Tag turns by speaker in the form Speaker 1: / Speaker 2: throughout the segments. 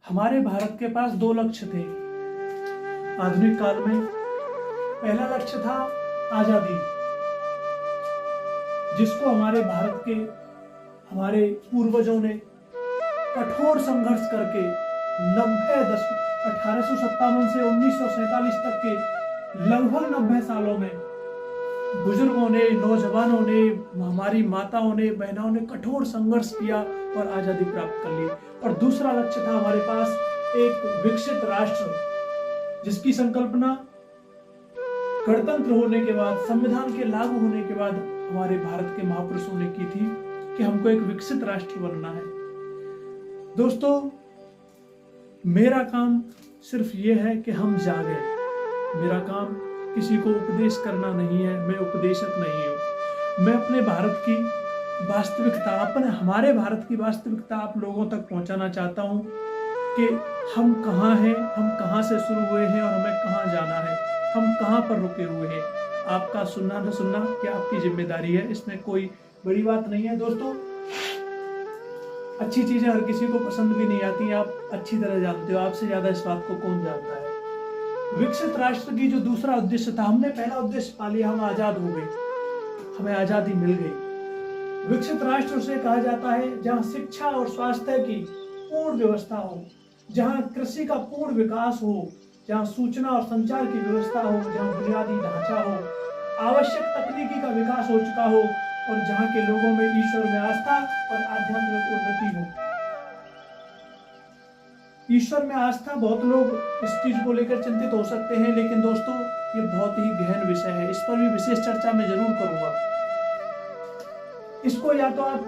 Speaker 1: हमारे भारत के पास दो लक्ष्य थे आधुनिक काल में। पहला लक्ष्य था आजादी, जिसको हमारे भारत के हमारे पूर्वजों ने कठोर संघर्ष करके 1857 से 1947 तक के लगभग 90 सालों में बुजुर्गों ने, नौजवानों ने, हमारी माताओं ने, बहनों ने कठोर संघर्ष किया और आजादी प्राप्त कर ली। और दूसरा लक्ष्य था हमारे पास एक विकसित राष्ट्र, जिसकी संकल्पना गणतंत्र होने के बाद, संविधान के लागू होने के बाद हमारे भारत के महापुरुषों ने की थी कि हमको एक विकसित राष्ट्र बनना है। दोस्तों, मेरा काम सिर्फ ये है कि हम जागें। मेरा काम किसी को उपदेश करना नहीं है, मैं उपदेशक नहीं हूं। मैं अपने भारत की वास्तविकता, हमारे भारत की वास्तविकता आप लोगों तक पहुंचाना चाहता हूं कि हम कहां हैं, हम कहां से शुरू हुए हैं और हमें कहां जाना है, हम कहां पर रुके हुए हैं। आपका सुनना न सुनना ये आपकी जिम्मेदारी है, इसमें कोई बड़ी बात नहीं है। दोस्तों, अच्छी चीजें हर किसी को पसंद भी नहीं आती, आप अच्छी तरह जानते हो। आपसे ज्यादा इस बात को कौन जानता है। विकसित राष्ट्र की जो दूसरा उद्देश्य था, हमने पहला उद्देश्य पा लिया, हम आजाद हो गए, हमें आजादी मिल गई। विकसित राष्ट्र उसे कहा जाता है जहां शिक्षा और स्वास्थ्य की पूर्ण व्यवस्था हो, जहां कृषि का पूर्ण विकास हो, जहां सूचना और संचार की व्यवस्था हो, जहां बुनियादी ढांचा हो, आवश्यक तकनीकी का विकास हो चुका हो और जहां के लोगों में ईश्वर में आस्था और आध्यात्मिक उन्नति हो। ईश्वर में आस्था, बहुत लोग इस चीज को लेकर चिंतित हो सकते हैं, लेकिन दोस्तों ये बहुत ही गहन विषय है, इस पर भी विशेष चर्चा मैं जरूर करूंगा। इसको या तो आप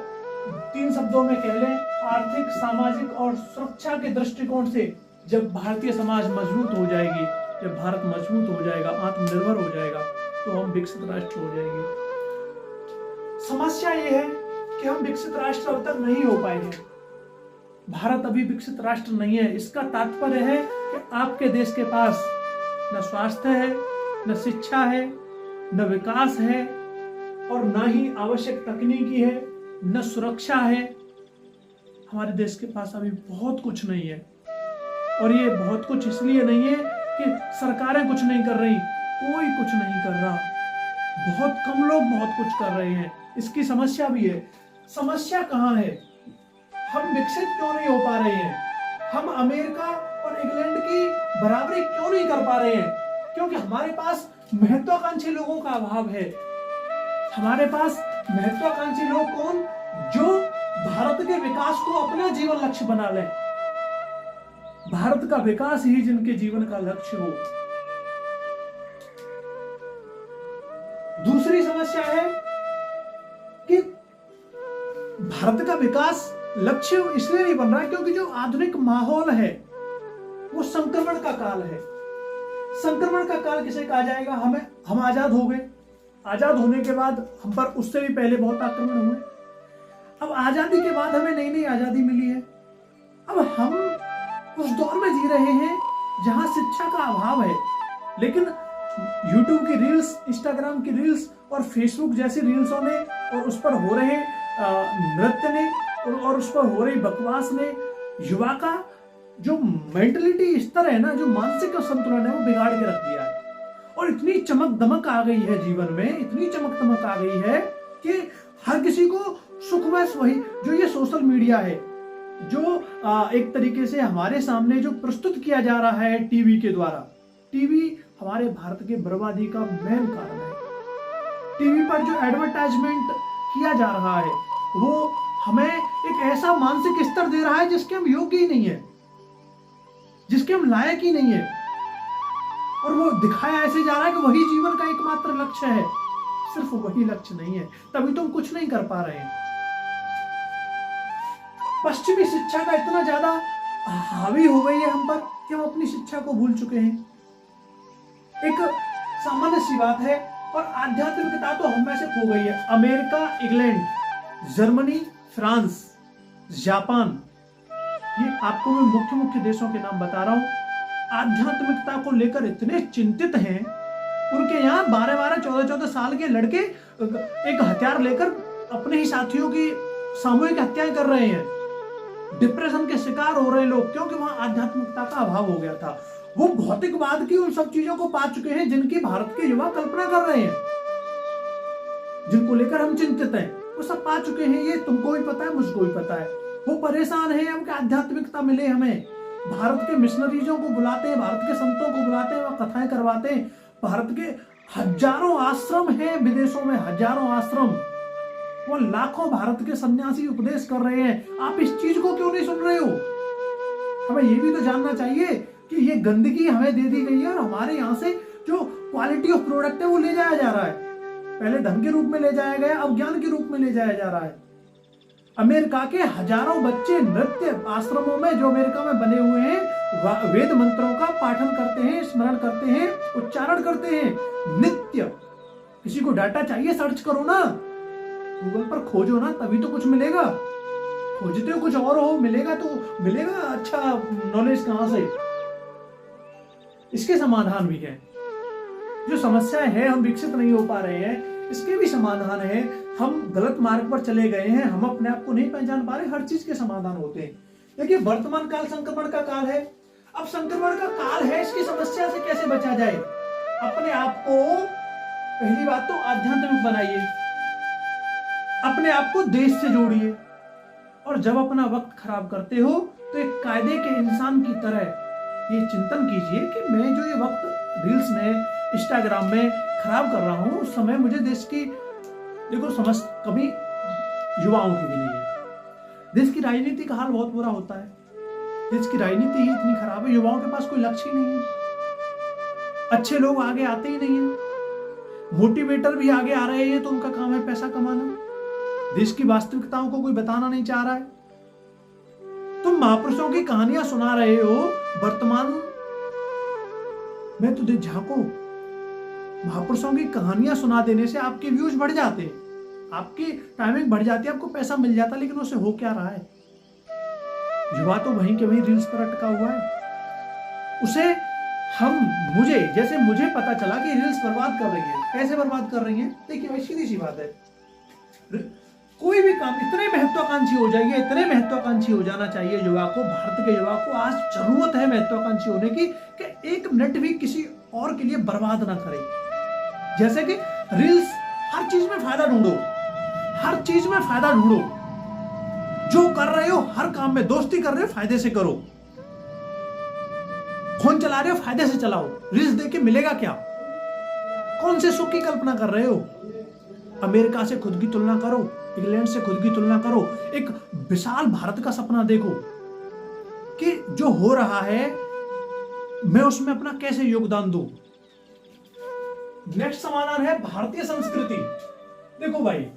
Speaker 1: 3 शब्दों में कह लें, आर्थिक, सामाजिक और सुरक्षा के दृष्टिकोण से जब भारतीय समाज मजबूत हो जाएगी, जब भारत मजबूत हो जाएगा, आत्मनिर्भर हो जाएगा, तो हम विकसित राष्ट्र हो जाएंगे। समस्या ये है कि हम विकसित राष्ट्र अब तक नहीं हो पाए हैं। भारत अभी विकसित राष्ट्र नहीं है। इसका तात्पर्य है कि आपके देश के पास न स्वास्थ्य है, न शिक्षा है, न विकास है और न ही आवश्यक तकनीकी है, न सुरक्षा है। हमारे देश के पास अभी बहुत कुछ नहीं है और ये बहुत कुछ इसलिए नहीं है कि सरकारें कुछ नहीं कर रही, कोई कुछ नहीं कर रहा, बहुत कम लोग बहुत कुछ कर रहे हैं। इसकी समस्या भी है। समस्या कहां है? हम विकसित क्यों नहीं हो पा रहे हैं? हम अमेरिका और इंग्लैंड की बराबरी क्यों नहीं कर पा रहे हैं? क्योंकि हमारे पास महत्वाकांक्षी लोगों का अभाव है। हमारे पास महत्वाकांक्षी लोग कौन? जो भारत के विकास को अपना जीवन लक्ष्य बना लें। भारत का विकास ही जिनके जीवन का लक्ष्य हो। दूसरी समस्या है कि भारत का विकास लक्ष्य इसलिए नहीं बन रहा क्योंकि जो आधुनिक माहौल है वो संक्रमण का काल है। संक्रमण का काल किसे कहा जाएगा? हम आजाद हो गए, आजाद होने के बाद हम पर उससे भी पहले बहुत आक्रमण हुए। अब आजादी के बाद हमें नई नई आजादी मिली है। अब हम उस दौर में जी रहे हैं जहां शिक्षा का अभाव है, लेकिन YouTube की रील्स, इंस्टाग्राम की रील्स और फेसबुक जैसी रील्सों ने और उस पर हो रहे नृत्य ने और उस पर हो रही बकवास ने युवा का जो मेंटलिटी स्तर है ना, जो मानसिक संतुलन है, वो बिगाड़ के रख दिया है। और इतनी चमक दमक आ गई है जीवन में, इतनी चमक दमक आ गई है कि हर किसी को सुख बस वही जो ये सोशल मीडिया है, जो एक तरीके से हमारे सामने जो प्रस्तुत किया जा रहा है टीवी के द्वारा। टीवी हमारे भारत के बर्बादी का मेन कारण है। टीवी पर जो एडवर्टाइजमेंट किया जा रहा है वो हमें एक ऐसा मानसिक स्तर दे रहा है जिसके हम योग्य ही नहीं है, जिसके हम लायक ही नहीं है, और वो दिखाया ऐसे जा रहा है कि वही जीवन का एकमात्र लक्ष्य है। सिर्फ वही लक्ष्य नहीं है, तभी तो हम कुछ नहीं कर पा रहे हैं। पश्चिमी शिक्षा का इतना ज्यादा हावी हो गई है हम पर कि हम अपनी शिक्षा को भूल चुके हैं। एक सामान्य सी बात है, और आध्यात्मिकता तो हम में से खो गई है। America, England, Germany, France, Japan, ये आपको मैं मुख्य मुख्य देशों के नाम बता रहा हूं। आध्यात्मिकता को लेकर इतने चिंतित हैं, उनके यहाँ 12-12, 14-14 साल के लड़के एक हथियार लेकर अपने ही साथियों की सामूहिक हत्याएं कर रहे हैं। डिप्रेशन के शिकार हो रहे लोग, क्योंकि वहां आध्यात्मिकता का अभाव हो गया था। वो भौतिकवाद की उन सब चीजों को पा चुके हैं जिनकी भारत के युवा कल्पना कर रहे हैं, जिनको लेकर हम चिंतित हैं, वो सब पा चुके हैं। ये तुमको भी पता है, मुझको भी पता है। वो परेशान है हम कि आध्यात्मिकता मिले हमें। भारत के मिशनरीजों को बुलाते हैं, भारत के संतों को बुलाते हैं, वह कथाएं करवाते हैं। भारत के हजारों आश्रम हैं विदेशों में, हजारों आश्रम, वो लाखों भारत के सन्यासी उपदेश कर रहे हैं। आप इस चीज को क्यों नहीं सुन रहे हो? हमें ये भी तो जानना चाहिए कि ये गंदगी हमें दे दी गई है और हमारे यहाँ से जो क्वालिटी ऑफ प्रोडक्ट है वो ले जाया जा रहा है। पहले धन के रूप में ले जाया गया, अब ज्ञान के रूप में ले जाया जा रहा है। अमेरिका के हजारों बच्चे नृत्य आश्रमों में जो अमेरिका में बने हुए हैं, वेद मंत्रों का पाठन करते हैं, स्मरण करते हैं, उच्चारण करते हैं, नित्य। किसी को डाटा चाहिए, सर्च करो ना, गूगल पर खोजो ना, तभी तो कुछ मिलेगा। खोजते हो कुछ और हो, मिलेगा तो मिलेगा अच्छा नॉलेज कहां से? इसके समाधान भी है। जो समस्या है, हम विकसित नहीं हो पा रहे हैं, इसके भी समाधान है। हम गलत मार्ग पर चले गए हैं, हम अपने आप को नहीं पहचान पा रहे, हर चीज के समाधान होते हैं। देखिए, वर्तमान काल संक्रमण का काल है। अब संक्रमण का काल है, इसकी समस्या से कैसे बचा जाए? अपने आप को, पहली बात तो आध्यात्मिक बनाइए, अपने आप को देश से जोड़िए, और जब अपना वक्त खराब करते हो तो एक कायदे के इंसान की तरह ये चिंतन कीजिए कि मैं जो ये वक्त रील्स में, इंस्टाग्राम में खराब कर रहा हूं, उस समय मुझे देश की, देखो समझ कभी युवाओं की भी नहीं है। देश की राजनीति का हाल बहुत बुरा होता है। देश की राजनीति ही इतनी खराब है, युवाओं के पास कोई लक्ष्य ही नहीं है। अच्छे लोग आगे आते ही नहीं है। मोटिवेटर भी आगे आ रहे हैं तो उनका काम है पैसा कमाना। देश की वास्तविकताओं को कोई बताना नहीं चाह रहा है। तुम महापुरुषों की कहानियां सुना रहे हो, वर्तमान में तो झांको। महापुरुषों की कहानियां सुना देने से आपके व्यूज बढ़ जाते हैं, आपकी टाइमिंग बढ़ जाती है, आपको पैसा मिल जाता, लेकिन उससे हो क्या रहा है? युवा तो वहीं के वहीं रील्स पर अटका हुआ है। उसे मुझे पता चला कि रील्स बर्बाद कर रही है। कैसे बर्बाद कर रही है? देखिए भाई, सीधी सी बात है, कोई भी काम इतने महत्वाकांक्षी हो जाइए, इतने महत्वाकांक्षी हो जाना चाहिए युवा को। भारत के युवा को आज जरूरत है महत्वाकांक्षी होने की, कि एक मिनट भी किसी और के लिए बर्बाद ना करे। जैसे कि रील्स, हर चीज में फायदा ढूंढो, हर चीज में फायदा ढूंढो। जो कर रहे हो, हर काम में दोस्ती कर रहे हो, फायदे से करो। फोन चला रहे हो, फायदे से चलाओ। रील्स देख के मिलेगा क्या? कौन से सुख की कल्पना कर रहे हो? अमेरिका से खुद की तुलना करो, इंग्लैंड से खुद की तुलना करो, एक विशाल भारत का सपना देखो कि जो हो रहा है मैं उसमें अपना कैसे योगदान दूं। नेक्स्ट समाधान है भारतीय संस्कृति। देखो भाई,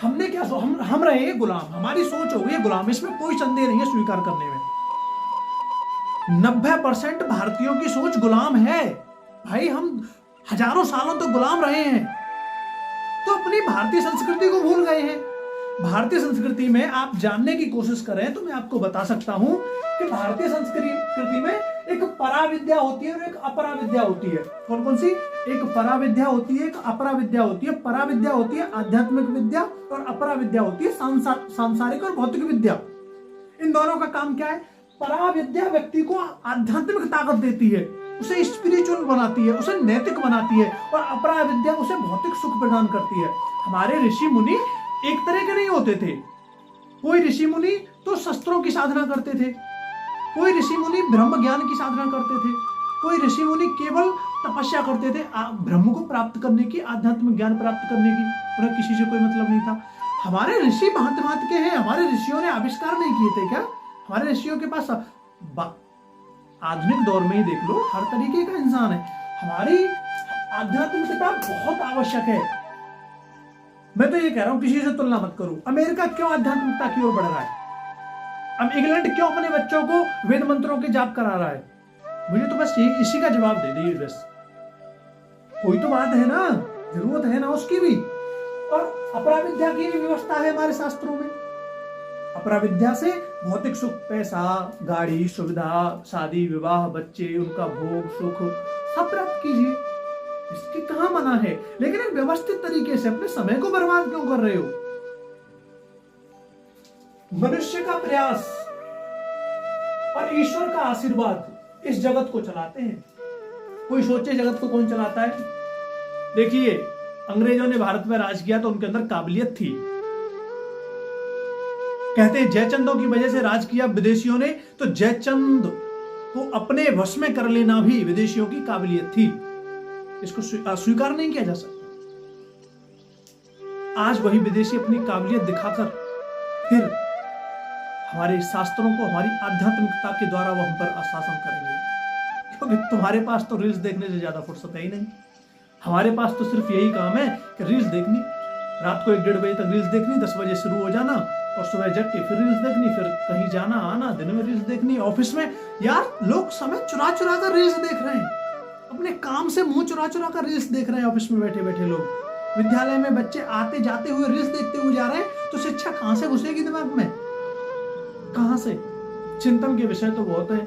Speaker 1: हमने क्या हम रहे गुलाम, हमारी सोच हो गई गुलाम, इसमें कोई संदेह नहीं है स्वीकार करने में। 90% भारतीयों की सोच गुलाम है भाई। हम हजारों सालों तक गुलाम रहे हैं, तो अपनी भारतीय संस्कृति को भूल गए हैं। भारतीय संस्कृति में आप जानने की कोशिश करें तो मैं आपको बता सकता हूं कि भारतीय संस्कृति में एक पराविद्या होती है और एक अपराविद्या होती है। कौन कौन सी? एक पराविद्या होती है, एक अपराविद्या होती है। पराविद्या होती है आध्यात्मिक विद्या और अपराविद्या होती है सांसारिक और भौतिक विद्या। इन दोनों का काम क्या है? पराविद्या व्यक्ति को आध्यात्मिक ताकत देती है, उसे स्पिरिचुअल बनाती है, उसे नैतिक बनाती है, और अपराविद्या उसे भौतिक सुख प्रदान करती है। हमारे ऋषि मुनि एक तरह के नहीं होते थे। कोई ऋषि मुनि तो शस्त्रों की साधना करते थे, कोई ऋषि मुनि ब्रह्म ज्ञान की साधना करते थे, कोई ऋषि मुनि केवल तपस्या करते थे ब्रह्म को प्राप्त करने की, आध्यात्मिक ज्ञान प्राप्त करने की। उन्हें किसी से कोई मतलब नहीं था। हमारे ऋषि भांति भांति के हैं। हमारे ऋषियों ने आविष्कार नहीं किए थे क्या? हमारे ऋषियों के पास आधुनिक दौर में ही देख लो, हर तरीके का इंसान है। हमारी आध्यात्मिकता बहुत आवश्यक है। मैं तो ये कह रहा हूं, किसी से तुलना मत करो। अमेरिका क्यों आध्यात्मिकता की ओर बढ़ रहा है? अब इंग्लैंड क्यों अपने बच्चों को वेद मंत्रों के जाप करा रहा है? मुझे तो बस इसी का जवाब दे दीजिए बस। कोई तो बात है ना, जरूरत है ना उसकी भी। और अपराविद्या की भी व्यवस्था है हमारे शास्त्रों में। अपराविद्या से भौतिक सुख, पैसा, गाड़ी, सुविधा, शादी विवाह, बच्चे, उनका भोग सुख सब प्राप्त कीजिए, इसकी कहां मना है। लेकिन एक व्यवस्थित तरीके से अपने समय को बर्बाद क्यों कर रहे हो? मनुष्य का प्रयास और ईश्वर का आशीर्वाद इस जगत को चलाते हैं। कोई सोचे जगत को कौन चलाता है? देखिए, अंग्रेजों ने भारत में राज किया तो उनके अंदर काबिलियत थी। कहते हैं जयचंदों की वजह से राज किया विदेशियों ने, तो जयचंद को अपने वश में कर लेना भी विदेशियों की काबिलियत थी। इसको स्वीकार नहीं किया जा सकता। आज वही विदेशी अपनी काबिलियत दिखाकर फिर हमारे शास्त्रों को, हमारी आध्यात्मिकता के द्वारा वो हम पर आशासन करेंगे। क्योंकि तुम्हारे पास तो रील्स देखने से ज्यादा फुर्सत है ही नहीं। हमारे पास तो सिर्फ यही काम है कि रील्स देखनी, रात को 1-1:30 बजे तक रील्स देखनी, 10 बजे शुरू हो जाना और सुबह जग के फिर रील्स देखनी, फिर कहीं जाना आना, दिन में रील्स देखनी, ऑफिस में। यार, लोग समय चुरा चुरा कर रील्स देख रहे हैं, अपने काम से मुंह चुरा चुरा कर रील्स देख रहे हैं। ऑफिस में बैठे बैठे लोग, विद्यालय में बच्चे आते जाते हुए रील्स देखते हुए जा रहे हैं, तो शिक्षा कहां से घुसेगी दिमाग में? कहां से? चिंतन के विषय तो बहुत है।